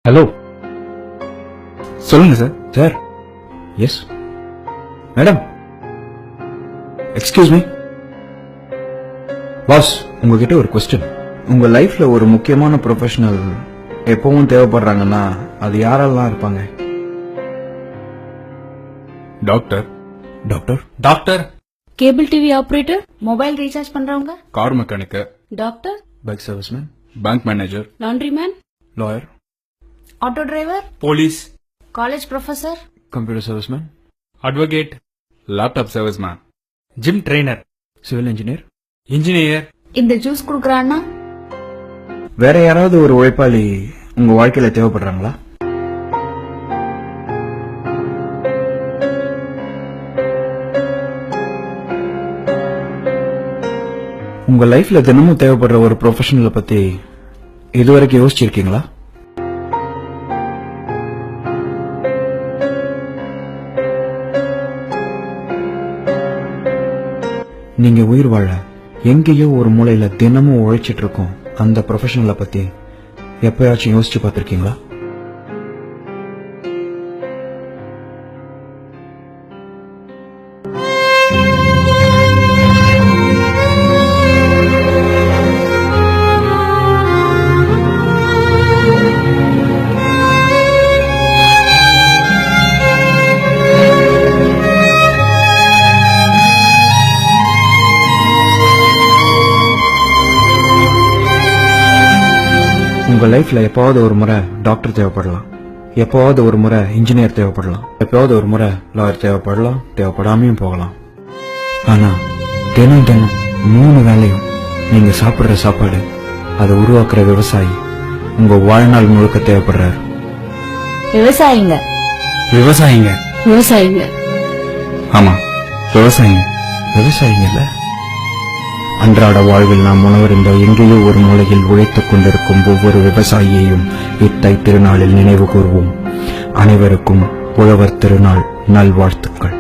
Hello, சொல்லுங்க sir. Sir. Yes madam. Excuse me pass, உங்ககிட்ட ஒரு கொஸ்டின். உங்க லைஃப்ல ஒரு முக்கியமான ப்ரொஃபஷனல் எப்பவும் தேவைப்படுறாங்கன்னா அது யாரெல்லாம் இருப்பாங்க? Doctor, doctor, doctor, cable TV operator, mobile recharge பண்றவங்க, car mechanic, doctor, bike serviceman, bank manager, laundry man, lawyer, auto driver, police, college professor, computer serviceman, advocate, laptop serviceman, gym trainer, civil engineer. Engineer. இந்த juice குடுக்கறான்னா வேற யாராவது ஒரு உழைப்பாளி உங்க வாழ்க்கையில தேவைப்படுறாங்களா? உங்க லைஃப்ல தினமும் தேவைப்படுற ஒரு ப்ரொஃபஷனலை பத்தி இதுவரைக்கும் யோசிச்சிருக்கீங்களா? நீங்க உயிர் வாழ எங்கேயோ ஒரு மூலையில தினமும் உழைச்சிட்டு இருக்கோம் அந்த ப்ரொஃபஷனலை பத்தி எப்பயாச்சும் யோசிச்சு பார்த்திருக்கீங்களா? உங்க லைஃப்ல எப்பாவது ஒரு முறை டாக்டர் தேவைப்படலாம், எப்பாவது ஒரு முறை இன்ஜினியர் தேவைப்படலாம், எப்பாவது ஒரு முறை லாயர் தேவைப்படலாம், தேவைப்படாமையும் போகலாம். ஆனா தினம் தினம் 3 வேளையும் நீங்க சாப்பிடுற சாப்பாடு, அதை உருவாக்குற விவசாயி உங்க வாழ்நாள் முழுக்க தேவைப்படுறாரு. விவசாயிங்க, விவசாயிங்க. விவசாயிங்க. ஆமா, விவசாயிங்க. விவசாயிங்க இல்ல, அன்றாட வாழ்வில் நாம் உணவருந்த எங்கேயோ ஒரு மூலையில் உழைத்துக் கொண்டிருக்கும் ஒவ்வொரு விவசாயியையும் இத்தை திருநாளில் நினைவு கூர்வோம். அனைவருக்கும் உழவர் திருநாள் நல்வாழ்த்துக்கள்.